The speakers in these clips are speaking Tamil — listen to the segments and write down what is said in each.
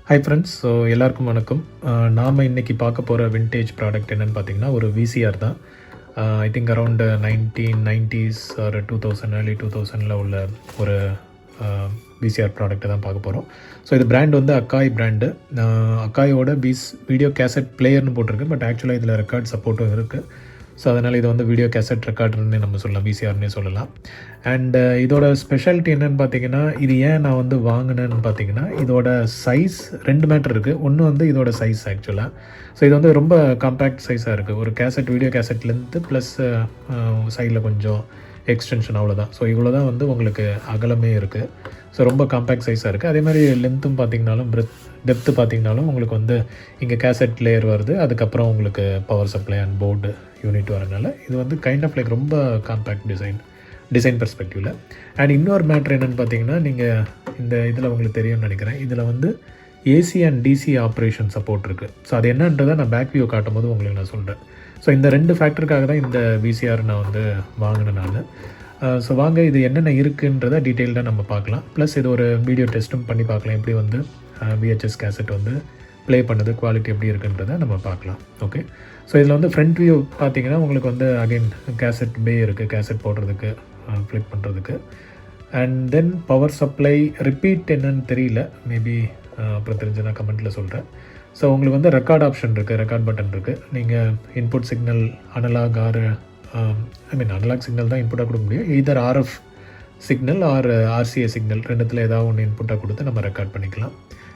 Hi friends. ஸோ எல்லாருக்கும் வணக்கம். நாம் இன்றைக்கி பார்க்க போகிற விண்டேஜ் ப்ராடக்ட் என்னென்னு பார்த்தீங்கன்னா ஒரு விசிஆர் தான். ஐ திங்க் அரவுண்ட் 1990s ஒரு 2000 early 2000 உள்ள ஒரு விசிஆர் ப்ராடக்ட்டை தான் பார்க்க போகிறோம். ஸோ இது பிராண்ட் வந்து அக்காய் பிராண்டு. அக்காயோட வீடியோ கேசட் பிளேயர்னு போட்டிருக்கு, பட் ஆக்சுவலாக இதில் ரெக்கார்ட் சப்போர்ட்டும் இருக்குது. ஸோ அதனால் இது வந்து வீடியோ கேசட் ரெக்கார்டர்னே நம்ம சொல்லலாம், விசிஆர்னே சொல்லலாம். அண்ட் இதோட ஸ்பெஷாலிட்டி என்னென்னு பார்த்தீங்கன்னா, இது ஏன் நான் வந்து வாங்கினேன்னு பார்த்தீங்கன்னா, இதோட சைஸ் 2 மேட்டர் இருக்குது. ஒன்று வந்து இதோட சைஸ் ஆக்சுவலாக. ஸோ இது வந்து ரொம்ப காம்பேக்ட் சைஸாக இருக்குது. ஒரு கேசட் வீடியோ கேசட்லேருந்து ப்ளஸ் சைடில் கொஞ்சம் எக்ஸ்டென்ஷன், அவ்வளோதான். ஸோ இவ்வளோ தான் வந்து உங்களுக்கு அகலமே இருக்குது. ஸோ ரொம்ப காம்பேக்ட் சைஸாக இருக்குது. அதே மாதிரி லென்த்தும் பார்த்திங்கனாலும் டெப்த்து பார்த்திங்கனாலும் உங்களுக்கு வந்து இங்கே கேசட் லேயர் வருது, அதுக்கப்புறம் உங்களுக்கு power supply and board unit வரனால இது வந்து கைண்ட் ஆஃப் லைக் ரொம்ப காம்பேக்ட் டிசைன் பெர்ஸ்பெக்டிவில். அண்ட் இன்னொரு மேட்ரு என்னென்னு பார்த்தீங்கன்னா, நீங்கள் இந்த இதில் உங்களுக்கு தெரியும்னு நினைக்கிறேன், இதில் வந்து AC and DC operation support இருக்குது. ஸோ அது என்னன்றதை நான் பேக் வியூ காட்டும் போது உங்களுக்கு நான் சொல்கிறேன். ஸோ இந்த 2 ஃபேக்டருக்காக தான் இந்த விசிஆர் நான் வந்து வாங்கினேன் நான். ஸோ வாங்க இது என்னென்ன இருக்குன்றதை டீட்டெயில்டாக நம்ம பார்க்கலாம். ப்ளஸ் இது ஒரு வீடியோ டெஸ்ட்டும் பண்ணி பார்க்கலாம், எப்படி வந்து விஹெச்எஸ் கேசட் வந்து ப்ளே பண்ணுது, குவாலிட்டி எப்படி இருக்குன்றதை நம்ம பார்க்கலாம். ஓகே. ஸோ இதில் வந்து ஃப்ரண்ட் வியூ பார்த்தீங்கன்னா உங்களுக்கு வந்து அகைன் கேசட் பே இருக்குது, கேசட் போடுறதுக்கு ஃப்ளிப் பண்ணுறதுக்கு. And then power supply repeat என்னன்னு தெரியல, மேபி அப்புறம் தெரிஞ்சு நான் கமெண்ட்டில் சொல்கிறேன். ஸோ உங்களுக்கு வந்து ரெக்கார்ட் ஆப்ஷன் இருக்குது, ரெக்கார்ட் பட்டன் இருக்குது. நீங்கள் input signal analogue analogue signal தான் இன்புட்டாக கொடுக்க முடியும். Either RF signal or RCA signal, ரெண்டுத்தில் ஏதாவது ஒன்று இன்புட்டாக கொடுத்து நம்ம ரெக்கார்ட் பண்ணிக்கலாம்.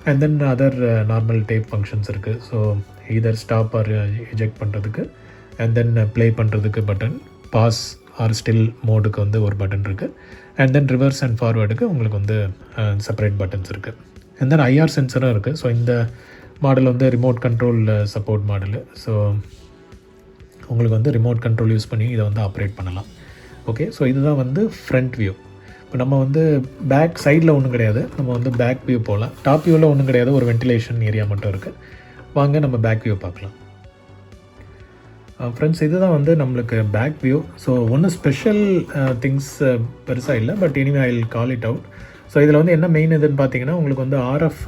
And then other normal tape functions இருக்குது. So either stop or eject பண்ணுறதுக்கு, அண்ட் தென் ப்ளே பண்ணுறதுக்கு பட்டன், பாஸ் ஆர் ஸ்டில் மோடுக்கு வந்து ஒரு பட்டன் இருக்குது. அண்ட் தென் ரிவர்ஸ் அண்ட் ஃபார்வேர்டுக்கு உங்களுக்கு வந்து செப்பரேட் பட்டன்ஸ் இருக்குது. அண்ட் தென் ஐஆர் சென்சரும் இருக்குது. ஸோ இந்த மாடல் வந்து remote control support model. So உங்களுக்கு வந்து ரிமோட் கண்ட்ரோல் யூஸ் பண்ணி இதை வந்து ஆப்ரேட் பண்ணலாம். ஓகே. ஸோ இதுதான் வந்து ஃப்ரண்ட் வியூ. இப்போ நம்ம வந்து பேக் சைடில் ஒன்றும் கிடையாது, நம்ம வந்து பேக் வியூ போகலாம். டாப் வியூவில் ஒன்றும் கிடையாது, ஒரு வென்டிலேஷன் ஏரியா மட்டும் இருக்குது. வாங்க நம்ம பேக் வியூ பார்க்கலாம். ஃப்ரெண்ட்ஸ், இதுதான் வந்து நம்மளுக்கு பேக் வியூ. ஸோ ஒன்றும் ஸ்பெஷல் திங்ஸ் பெருசாக இல்லை, but anyway I will call it out. So இதில் வந்து என்ன மெயின் இதுன்னு பார்த்தீங்கன்னா, உங்களுக்கு வந்து ஆர்எஃப்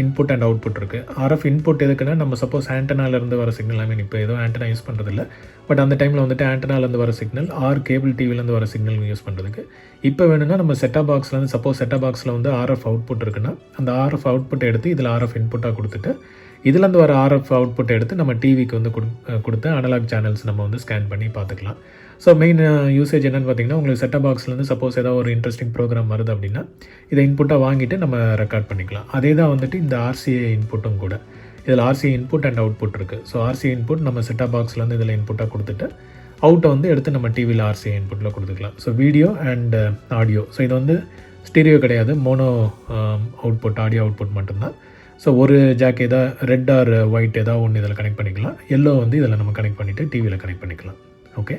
இன்புட் அண்ட் அவுட்புட் இருக்குது. ஆர்எஃப் இன்புட் எதுக்குன்னா, நம்ம சப்போஸ் ஆண்டனாலேருந்து வர சிக்னல், இப்போ எதுவும் ஆண்டனா யூஸ் பண்ணுறதில்ல, பட் அந்த டைமில் வந்துட்டு ஆண்டனாலேருந்து வர சிக்னல் ஆர் கேபிள் டிவிலேருந்து வர சிக்னல் யூஸ் பண்ணுறதுக்கு. இப்போ வேணும்னா நம்ம செட்டாப் பாக்ஸ்லேருந்து, சப்போஸ் செட்டாப் பாக்ஸில் வந்து ஆர்எஃப் அவுட்புட் இருக்குன்னா, அந்த ஆர்எஃப் அவுட்புட்டை எடுத்து இதில் ஆர்எஃப் இன்புட்டாக கொடுத்துட்டு, இதுலேருந்து வர ஆர்எஃப் அவுட்புட்டை எடுத்து நம்ம டிவிக்கு வந்து கொடுத்து அனலாக் சேனல்ஸ் நம்ம வந்து ஸ்கேன் பண்ணி பார்த்துக்கலாம். ஸோ மெயின் யூசேஜ் என்னென்னு பார்த்தீங்கன்னா, உங்களுக்கு செட்டாப் பாக்ஸ்லேருந்து சப்போஸ் ஏதாவது ஒரு இன்ட்ரெஸ்டிங் ப்ரோக்ராம் வருது அப்படின்னா, இதை இன்புட்டாக வாங்கிட்டு நம்ம ரெக்கார்ட் பண்ணிக்கலாம். அதே தான் வந்துட்டு இந்த ஆர்சிஏ இன்புட்டும் கூட. இதில் ஆர்சிஏ இன்புட் அண்ட் அவுட்புட் இருக்குது. ஸோ ஆர்சிஏ இன்புட் நம்ம செட்டாப் பாக்ஸ்லேருந்து இதில் இன்புட்டாக கொடுத்துட்டு, அவுட்டை வந்து எடுத்து நம்ம டிவியில் ஆர்சிஏ இன்புட்டில் கொடுத்துக்கலாம். So video and audio. So இது வந்து ஸ்டீரியோ கிடையாது, மோனோ அவுட்புட், ஆடியோ அவுட்புட் மட்டும்தான். ஸோ ஒரு ஜாக் எதாவது ரெட் ஆர் ஒயிட் ஏதாவது ஒன்று இதில் கனெக்ட் பண்ணிக்கலாம். எல்லோ வந்து இதில் நம்ம கனெக்ட் பண்ணிவிட்டு டிவியில் கனெக்ட் பண்ணிக்கலாம். ஓகே.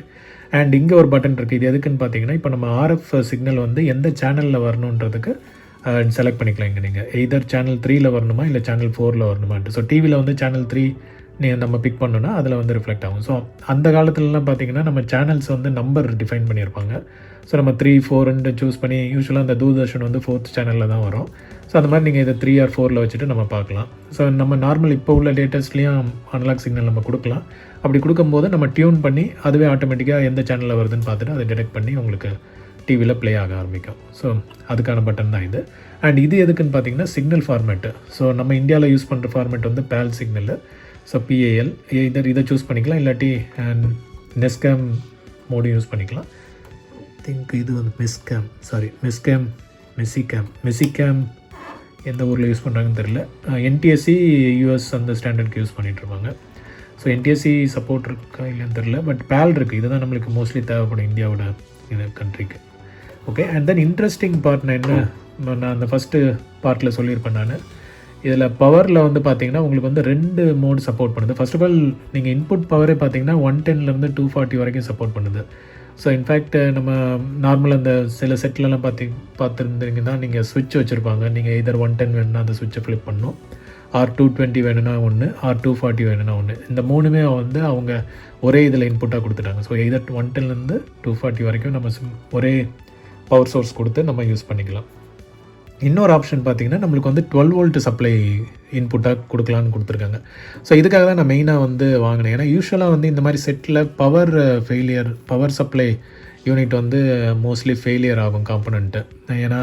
அண்ட் இங்கே ஒரு பட்டன் இருக்குது. இது எதுக்குன்னு பார்த்தீங்கன்னா, இப்போ நம்ம ஆர்எஃப் சிக்னல் வந்து எந்த சேனலில் வரணுன்றதுக்கு செலக்ட் பண்ணிக்கலாம். இங்கே நீங்கள் எய்தர் சேனல் 3ல் வரணுமா இல்லை சேனல் 4ல் வரணுமான்ட்டு. ஸோ டிவியில் வந்து சேனல் 3 நம்ம பிக் பண்ணோன்னா அதில் வந்து ரிஃப்ளெக்ட் ஆகும். ஸோ அந்த காலத்துலலாம் பார்த்தீங்கன்னா நம்ம சேனல்ஸ் வந்து நம்பர் டிஃபைன் பண்ணியிருப்பாங்க. ஸோ நம்ம 3, 4ன்னு சூஸ் பண்ணி, யூஸ்வலாக அந்த தூர்தர்ஷன் வந்து 4th சேனலில் தான் வரும். ஸோ அந்த மாதிரி நீங்கள் இதை 3 or 4ல் வச்சுட்டு நம்ம பார்க்கலாம். ஸோ நம்ம நார்மல் இப்போ உள்ள லேட்டஸ்ட்லேயும் அனலாக் சிக்னல் நம்ம கொடுக்கலாம். அப்படி கொடுக்கும்போது நம்ம டியூன் பண்ணி அதுவே ஆட்டோமேட்டிக்காக எந்த சேனலில் வருதுன்னு பார்த்துட்டு அதை டிடெக்ட் பண்ணி உங்களுக்கு டிவியில் ப்ளே ஆக ஆரம்பிக்கும். ஸோ அதுக்கான பட்டன் தான் இது. அண்ட் இது எதுக்குன்னு பார்த்தீங்கன்னா, சிக்னல் ஃபார்மேட்டு. ஸோ நம்ம இந்தியாவில் யூஸ் பண்ணுற ஃபார்மேட் வந்து பேல் சிக்னல். ஸோ PAL இதை சூஸ் பண்ணிக்கலாம், இல்லாட்டி நெஸ்கேம் மோடு யூஸ் பண்ணிக்கலாம். திங்க் இது வந்து மெஸ்சிகேம் எந்த ஊரில் யூஸ் பண்ணுறாங்கன்னு தெரியல. NTSC US அந்த ஸ்டாண்டர்டுக்கு யூஸ் பண்ணிகிட்ருப்பாங்க. ஸோ NTSC சப்போர்ட் இருக்கா இல்லைன்னு தெரியல, பட் பேல் இருக்குது. இதுதான் நம்மளுக்கு மோஸ்ட்லி தேவைப்படும் இந்தியாவோட இது கண்ட்ரிக்கு. Okay. And then interesting part நான் நான் அந்த ஃபஸ்ட்டு பார்ட்டில் சொல்லியிருப்பேன் நான். இதில் பவரில் வந்து பார்த்தீங்கன்னா உங்களுக்கு வந்து 2 மோடு சப்போர்ட் பண்ணுது. ஃபர்ஸ்ட் ஆஃப் ஆல் நீங்கள் இன்புட் பவரே பார்த்தீங்கன்னா 110லேருந்து 240 வரைக்கும் சப்போர்ட் பண்ணுது. ஸோ இன்ஃபேக்ட் நம்ம நார்மலாக அந்த சில செட்லலாம் பார்த்துருந்தீங்கன்னா நீங்கள் ஸ்விட்ச் வச்சுருப்பாங்க. நீங்கள் எதர் 110 வேணும்னா அந்த ஸ்விட்சை ஃப்ளிப் பண்ணணும், ஆர் 220 வேணும்னா ஒன்று, ஆர் 240 வேணும்னா ஒன்று. இந்த 3மே வந்து அவங்க ஒரே இதில் இன்புட்டாக கொடுத்துட்டாங்க. ஸோ எதர் 110லேருந்து 240 வரைக்கும் நம்ம ஒரே பவர் சோர்ஸ் கொடுத்து நம்ம யூஸ் பண்ணிக்கலாம். இன்னொரு ஆப்ஷன் பார்த்திங்கன்னா நம்மளுக்கு வந்து 12 வோல்ட் சப்ளை இன்புட்டாக கொடுக்கலான்னு கொடுத்துருக்காங்க. ஸோ இதுக்காக தான் நான் மெயினாக வந்து வாங்கினேன். ஏன்னா யூஸ்வலாக வந்து இந்த மாதிரி செட்டில் பவர் சப்ளை யூனிட் வந்து மோஸ்ட்லி ஃபெயிலியர் ஆகும் காம்பனண்ட்டு. ஏன்னா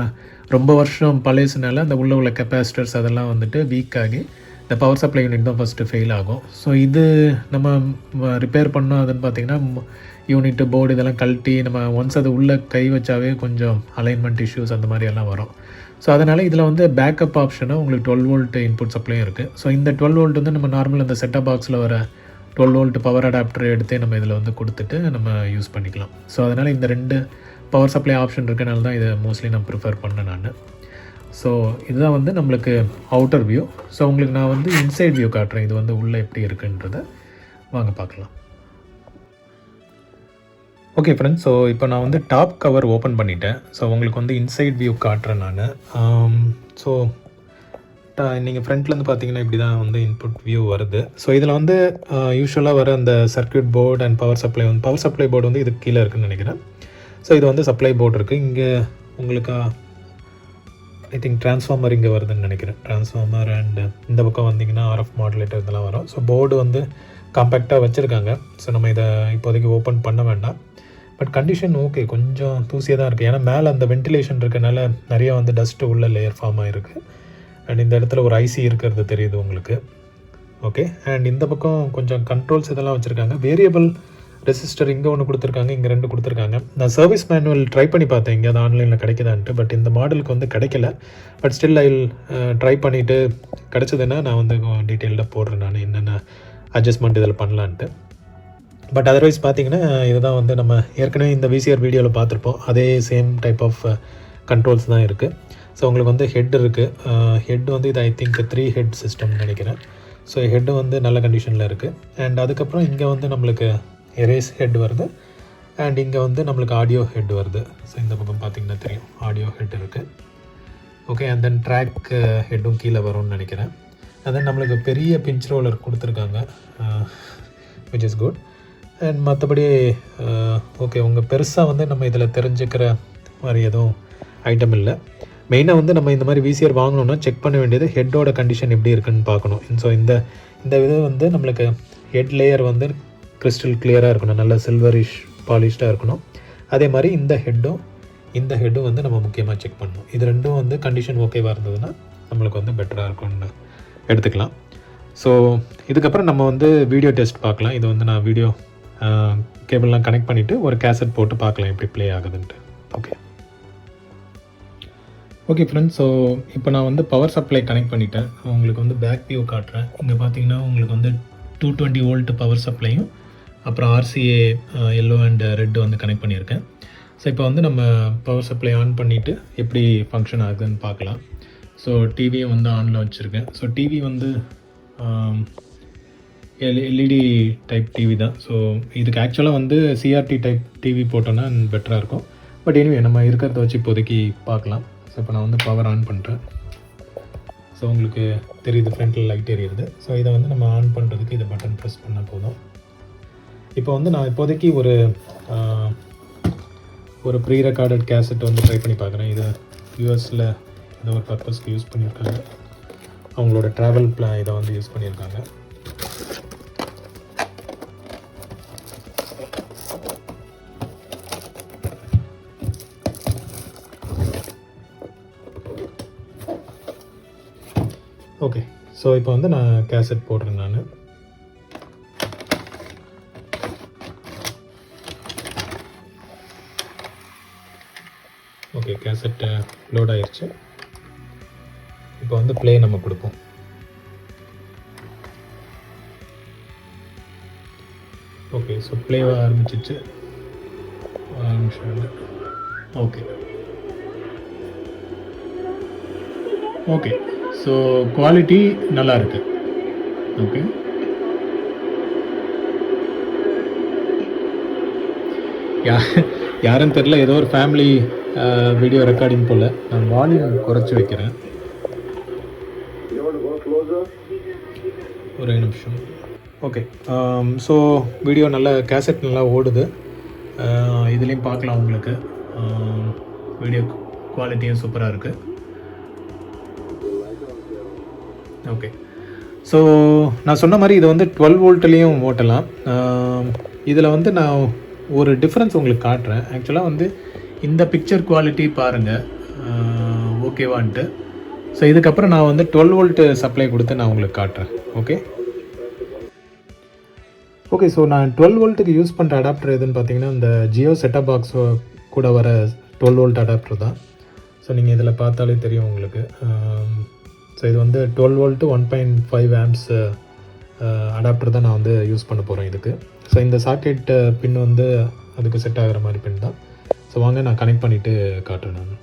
ரொம்ப வருஷம் பழையசுனால அந்த உள்ள கெப்பாசிட்டர்ஸ் அதெல்லாம் வந்துட்டு வீக் ஆகி இந்த பவர் சப்ளை யூனிட் தான் ஃபஸ்ட்டு ஃபெயில் ஆகும். ஸோ இது நம்ம ரிப்பேர் பண்ணோம் அதுன்னு பார்த்திங்கன்னா யூனிட்டு போர்டு இதெல்லாம் கழட்டி நம்ம ஒன்ஸ் அது உள்ளே கை வச்சாவே கொஞ்சம் அலைன்மெண்ட் இஷ்யூஸ் அந்த மாதிரி எல்லாம் வரும். ஸோ அதனால் இதில் வந்து பேக்கப் ஆப்ஷனாக உங்களுக்கு 12 வோல்ட் இன்புட் சப்ளையும் இருக்குது. ஸோ இந்த 12 வோல்ட் வந்து நம்ம நார்மல் அந்த செட்டப் பாக்ஸில் வர 12 வோல்ட் பவர் அடாப்டர் எடுத்து நம்ம இதில் வந்து கொடுத்துட்டு நம்ம யூஸ் பண்ணிக்கலாம். ஸோ அதனால் இந்த 2 பவர் சப்ளை ஆப்ஷன் இருக்கனால தான் இதை மோஸ்ட்லி நான் ப்ரிஃபர் பண்ணேன் நான். ஸோ இதுதான் வந்து நம்மளுக்கு அவுட்டர் வியூ. ஸோ உங்களுக்கு நான் வந்து இன்சைட் வியூ காட்டுறேன், இது வந்து உள்ளே எப்படி இருக்குன்றதை வாங்க பார்க்கலாம். ஓகே ஃப்ரெண்ட்ஸ், ஸோ இப்போ நான் வந்து டாப் கவர் ஓப்பன் பண்ணிட்டேன். ஸோ உங்களுக்கு வந்து இன்சைட் வியூ காட்டுறேன் நான். ஸோ நீங்கள் ஃப்ரண்ட்லேருந்து பார்த்தீங்கன்னா இப்படி தான் வந்து இன்புட் வியூ வருது. ஸோ இதில் வந்து யூஸ்வலாக வர அந்த circuit board and power supply board வந்து இதுக்கு கீழே இருக்குதுன்னு நினைக்கிறேன். ஸோ இது வந்து சப்ளை போர்டு இருக்குது. இங்கே உங்களுக்கு ஐ திங்க் ட்ரான்ஸ்ஃபார்மர் இங்கே வருதுன்னு நினைக்கிறேன். ட்ரான்ஸ்ஃபார்மர் அண்ட் இந்த பக்கம் வந்திங்கன்னா RF மாடுலேட்டர் இதெல்லாம் வரும். ஸோ போர்டு வந்து காம்பேக்டாக வச்சுருக்காங்க. ஸோ நம்ம இதை இப்போதைக்கு ஓப்பன் பண்ண வேண்டாம். பட் கண்டிஷன் ஓகே, கொஞ்சம் தூசியாக தான் இருக்குது. ஏன்னா மேலே அந்த வென்டிலேஷன் இருக்கனால நிறையா வந்து டஸ்ட்டு உள்ள லேயர் ஃபார்ம் ஆகிருக்கு. அண்ட் இந்த இடத்துல ஒரு ஐசி இருக்கிறது தெரியுது உங்களுக்கு. ஓகே, அண்ட் இந்த பக்கம் கொஞ்சம் கண்ட்ரோல்ஸ் இதெல்லாம் வச்சுருக்காங்க. வேரியபிள் ரெசிஸ்டர் இங்கே ஒன்று கொடுத்துருக்காங்க, இங்கே 2 கொடுத்துருக்காங்க. நான் சர்வீஸ் மேனுவல் ட்ரை பண்ணி பார்த்தேன் இங்கே அது ஆன்லைனில் கிடைக்குதான்ட்டு. பட் இந்த மாடலுக்கு வந்து கிடைக்கல. பட் ஸ்டில் ஐ ட்ரை பண்ணிவிட்டு கிடச்சதுன்னா நான் வந்து டீட்டெயில்டாக போடுறேன் நான் என்னென்ன அட்ஜஸ்ட்மெண்ட் இதில் பண்ணலான்ட்டு. பட் அதர்வைஸ் பார்த்தீங்கன்னா இதுதான் வந்து நம்ம ஏற்கனவே இந்த விசிஆர் வீடியோவில் பார்த்துருப்போம். அதே சேம் டைப் ஆஃப் கண்ட்ரோல்ஸ் தான் இருக்குது. ஸோ உங்களுக்கு வந்து ஹெட் இருக்குது. ஹெட் வந்து இது ஐ திங்க் 3 ஹெட் சிஸ்டம்னு நினைக்கிறேன். ஸோ ஹெட்டு வந்து நல்ல கண்டிஷனில் இருக்குது. அண்ட் அதுக்கப்புறம் இங்கே வந்து நம்மளுக்கு எரேஸ் ஹெட் வருது. அண்ட் இங்கே வந்து நம்மளுக்கு ஆடியோ ஹெட் வருது. ஸோ இந்த பக்கம் பார்த்திங்கன்னா தெரியும் ஆடியோ ஹெட் இருக்குது. ஓகே, அண்ட் தென் ட்ராக் ஹெட்டும் கீழே வரும்னு நினைக்கிறேன். அண்ட் தென் நம்மளுக்கு பெரிய பிஞ்ச் ரோலர் கொடுத்துருக்காங்க, விச் இஸ் குட். அண்ட் மற்றபடி ஓகே, உங்கள் பெருசாக வந்து நம்ம இதில் தெரிஞ்சுக்கிற மாதிரி எதுவும் ஐட்டம் இல்லை. மெயினாக வந்து நம்ம இந்த மாதிரி விசிஆர் வாங்கணுன்னா செக் பண்ண வேண்டியது ஹெட்டோட கண்டிஷன் எப்படி இருக்குன்னு பார்க்கணும். ஸோ இந்த இது வந்து நம்மளுக்கு ஹெட் லேயர் வந்து கிறிஸ்டல் கிளியராக இருக்கணும், நல்ல சில்வரிஷ் பாலிஷ்டாக இருக்கணும். அதே மாதிரி இந்த ஹெட்டும் வந்து நம்ம முக்கியமாக செக் பண்ணணும். இது ரெண்டும் வந்து கண்டிஷன் ஓகேவாக இருந்ததுன்னா நம்மளுக்கு வந்து பெட்டராக இருக்கும்னு எடுத்துக்கலாம். ஸோ இதுக்கப்புறம் நம்ம வந்து வீடியோ டெஸ்ட் பார்க்கலாம். இது வந்து நான் வீடியோ கேபிள்லாம் கனெக்ட் பண்ணிவிட்டு ஒரு கேசட் போட்டு பார்க்கலாம் எப்படி ப்ளே ஆகுதுன்ட்டு. ஓகே ஃப்ரெண்ட்ஸ், ஸோ இப்போ நான் வந்து பவர் சப்ளை கனெக்ட் பண்ணிட்டேன். உங்களுக்கு வந்து பேக் வியூ காட்டுறேன். இங்கே பார்த்தீங்கன்னா உங்களுக்கு வந்து 220 வோல்ட் பவர் சப்ளையும் அப்புறம் RCA எல்லோ அண்ட் ரெட் வந்து கனெக்ட் பண்ணியிருக்கேன். ஸோ இப்போ வந்து நம்ம பவர் சப்ளை ஆன் பண்ணிவிட்டு எப்படி ஃபங்க்ஷன் ஆகுதுன்னு பார்க்கலாம். ஸோ டிவியும் வந்து ஆனில் வச்சுருக்கேன். ஸோ டிவி வந்து LED டைப் டிவி தான். ஸோ இதுக்கு ஆக்சுவலாக வந்து CRT டைப் டிவி போட்டோன்னா பெட்டராக இருக்கும். பட் எனிவே நம்ம இருக்கிறத வச்சு இப்போதைக்கு பார்க்கலாம். ஸோ இப்போ நான் வந்து பவர் ஆன் பண்ணுறேன். ஸோ உங்களுக்கு தெரியுது ஃப்ரண்ட்டில் லைட் எரியுது. ஸோ இதை வந்து நம்ம ஆன் பண்ணுறதுக்கு இதை பட்டன் ப்ரெஸ் பண்ணால் போதும். இப்போ வந்து நான் இப்போதைக்கு ஒரு ப்ரீ ரெக்கார்டட் கேசட் வந்து ட்ரை பண்ணி பார்க்குறேன். இது யூஎஸில் ஏதோ ஒரு பர்பஸ்க்கு யூஸ் பண்ணியிருக்காங்க. அவங்களோட ட்ராவல் இதை வந்து யூஸ் பண்ணியிருக்காங்க. ஓகே, ஸோ இப்போ வந்து நான் கேசட் போடுறேன் நான். ஓகே, கேசட் லோட் ஆயிடுச்சு. இப்போ வந்து ப்ளே நம்ம கொடுப்போம். ஓகே, ஸோ ப்ளேவாக ஆரம்பிச்சிச்சு. ஓகே ஓகே, ஸோ குவாலிட்டி நல்லா இருக்குது. ஓகே, யாருன்னு தெரில, ஏதோ ஒரு ஃபேமிலி வீடியோ ரெக்கார்டிங் போல். நான் வால்யூம் குறைச்சி வைக்கிறேன். ஒரே நிமிஷம். ஓகே, ஸோ வீடியோ நல்லா கேசட் நல்லா ஓடுது. இதுலேயும் பார்க்கலாம் உங்களுக்கு வீடியோ குவாலிட்டியும் சூப்பராக இருக்குது. ஓகே. ஸோ நான் சொன்ன மாதிரி இது வந்து 12 வோல்ட்லேயும் ஓட்டலாம். இதில் வந்து நான் ஒரு டிஃப்ரென்ஸ் உங்களுக்கு காட்டுறேன். ஆக்சுவலாக வந்து இந்த பிக்சர் குவாலிட்டி பாருங்கள் ஓகேவான்ட்டு. ஸோ இதுக்கப்புறம் நான் வந்து 12 வோல்ட் சப்ளை கொடுத்து நான் உங்களுக்கு காட்டுறேன். ஓகே. ஓகே. ஸோ நான் 12 வோல்ட்டுக்கு யூஸ் பண்ணுற அடாப்டர் எதுன்னு பார்த்தீங்கன்னா இந்த ஜியோ செட்டப் பாக்ஸ் கூட வர 12 வோல்ட் அடாப்டர் தான். ஸோ நீங்கள் இதில் பார்த்தாலே தெரியும் உங்களுக்கு. ஸோ இது வந்து 12 வோல்ட்டு 1.5 ஆம்ப்ஸ் அடாப்டர் தான் நான் வந்து யூஸ் பண்ண போகிறேன் இதுக்கு. ஸோ இந்த சாக்கெட் பின் வந்து அதுக்கு செட் ஆகிற மாதிரி பின் தான். ஸோ வாங்க நான் கனெக்ட் பண்ணிவிட்டு காட்டுறேன் நான்.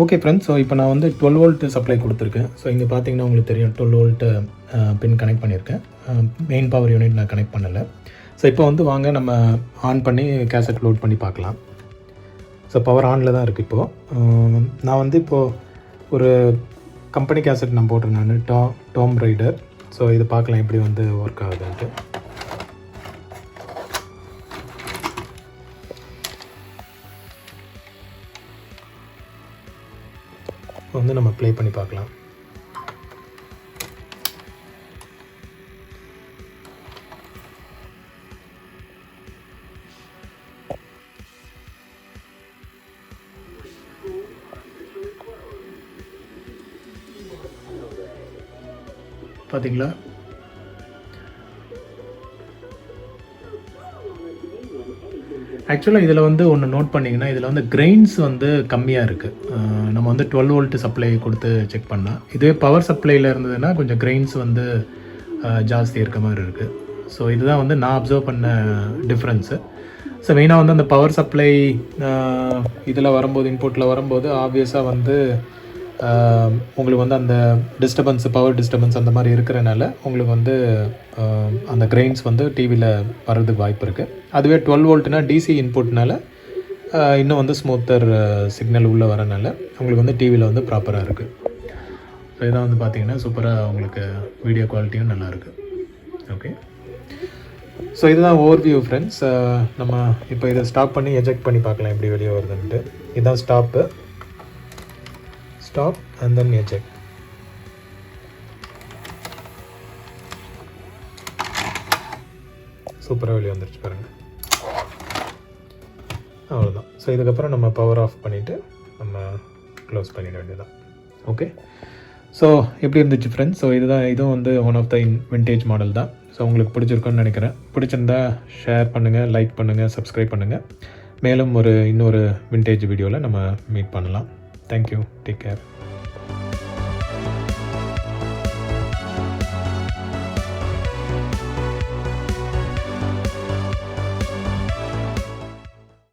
Okay friends. ஸோ இப்போ நான் வந்து 12 வோல்ட் சப்ளை கொடுத்துருக்கேன். ஸோ இங்கே பார்த்தீங்கன்னா உங்களுக்கு தெரியும் 12 வோல்ட்டு பின் கனெக்ட் பண்ணியிருக்கேன். மெயின் பவர் யூனிட் நான் கனெக்ட் பண்ணலை. ஸோ இப்போ வந்து வாங்க நம்ம ஆன் பண்ணி கேசட் லோட் பண்ணி பார்க்கலாம். ஸோ பவர் ஆனில் தான் இருக்குது இப்போது. நான் வந்து இப்போது ஒரு கம்பெனி கேசட் நான் போட்டிருந்தேன் நான் டாம் ரைடர். ஸோ இது பார்க்கலாம் எப்படி வந்து ஒர்க் ஆகுதுன்ட்டு. வந்து நம்ம ப்ளே பண்ணி பார்க்கலாம். பார்த்தீங்களா? ஆக்சுவலாக இதில் வந்து ஒன்று நோட் பண்ணிங்கன்னா இதில் வந்து கிரெயின்ஸ் வந்து கம்மியாக இருக்குது. நம்ம வந்து 12 வோல்ட் சப்ளை கொடுத்து செக் பண்ணால், இதுவே பவர் சப்ளையில் இருந்ததுன்னா கொஞ்சம் கிரெயின்ஸ் வந்து ஜாஸ்தி இருக்க மாதிரி இருக்குது. ஸோ இதுதான் வந்து நான் அப்சர்வ் பண்ண டிஃப்ரென்ஸு. ஸோ மெயினாக வந்து அந்த பவர் சப்ளை இதில் வரும்போது இன்புட்டில் வரும்போது ஆப்வியஸாக வந்து உங்களுக்கு வந்து அந்த டிஸ்டர்பன்ஸு பவர் டிஸ்டர்பன்ஸ் அந்த மாதிரி இருக்கிறனால உங்களுக்கு வந்து அந்த கிரெயின்ஸ் வந்து டிவியில் வர்றதுக்கு வாய்ப்பு இருக்குது. அதுவே 12 வோல்ட்னா டிசி இன்புட்னால இன்னும் வந்து ஸ்மூத்தர் சிக்னல் உள்ளே வரனால உங்களுக்கு வந்து டிவியில் வந்து ப்ராப்பராக இருக்குது. ஸோ இதான் வந்து பார்த்திங்கன்னா சூப்பராக உங்களுக்கு வீடியோ குவாலிட்டியும் நல்லாயிருக்கு. ஓகே. ஸோ இதுதான் ஓவர்வியூ ஃப்ரெண்ட்ஸ். நம்ம இப்போ இதை ஸ்டாப் பண்ணி எஜெக்ட் பண்ணி பார்க்கலாம் எப்படி வெளியே வருதுன்ட்டு. இதுதான் stop, stop and then eject. சூப்பராக வெளியே வந்துருச்சு பாருங்கள். அவ்வளோதான். ஸோ இதுக்கப்புறம் நம்ம பவர் ஆஃப் பண்ணிவிட்டு நம்ம க்ளோஸ் பண்ணிட வேண்டியதான். ஓகே. ஸோ எப்படி இருந்துச்சு ஃப்ரெண்ட்ஸ்? ஸோ இதுவும் வந்து one of the vintage model தான். ஸோ உங்களுக்கு பிடிச்சிருக்குன்னு நினைக்கிறேன். பிடிச்சிருந்தா ஷேர் பண்ணுங்கள், லைக் பண்ணுங்கள், சப்ஸ்கிரைப் பண்ணுங்கள். மேலும் இன்னொரு விண்டேஜ் வீடியோவில் நம்ம மீட் பண்ணலாம். தேங்க்யூ. Take care.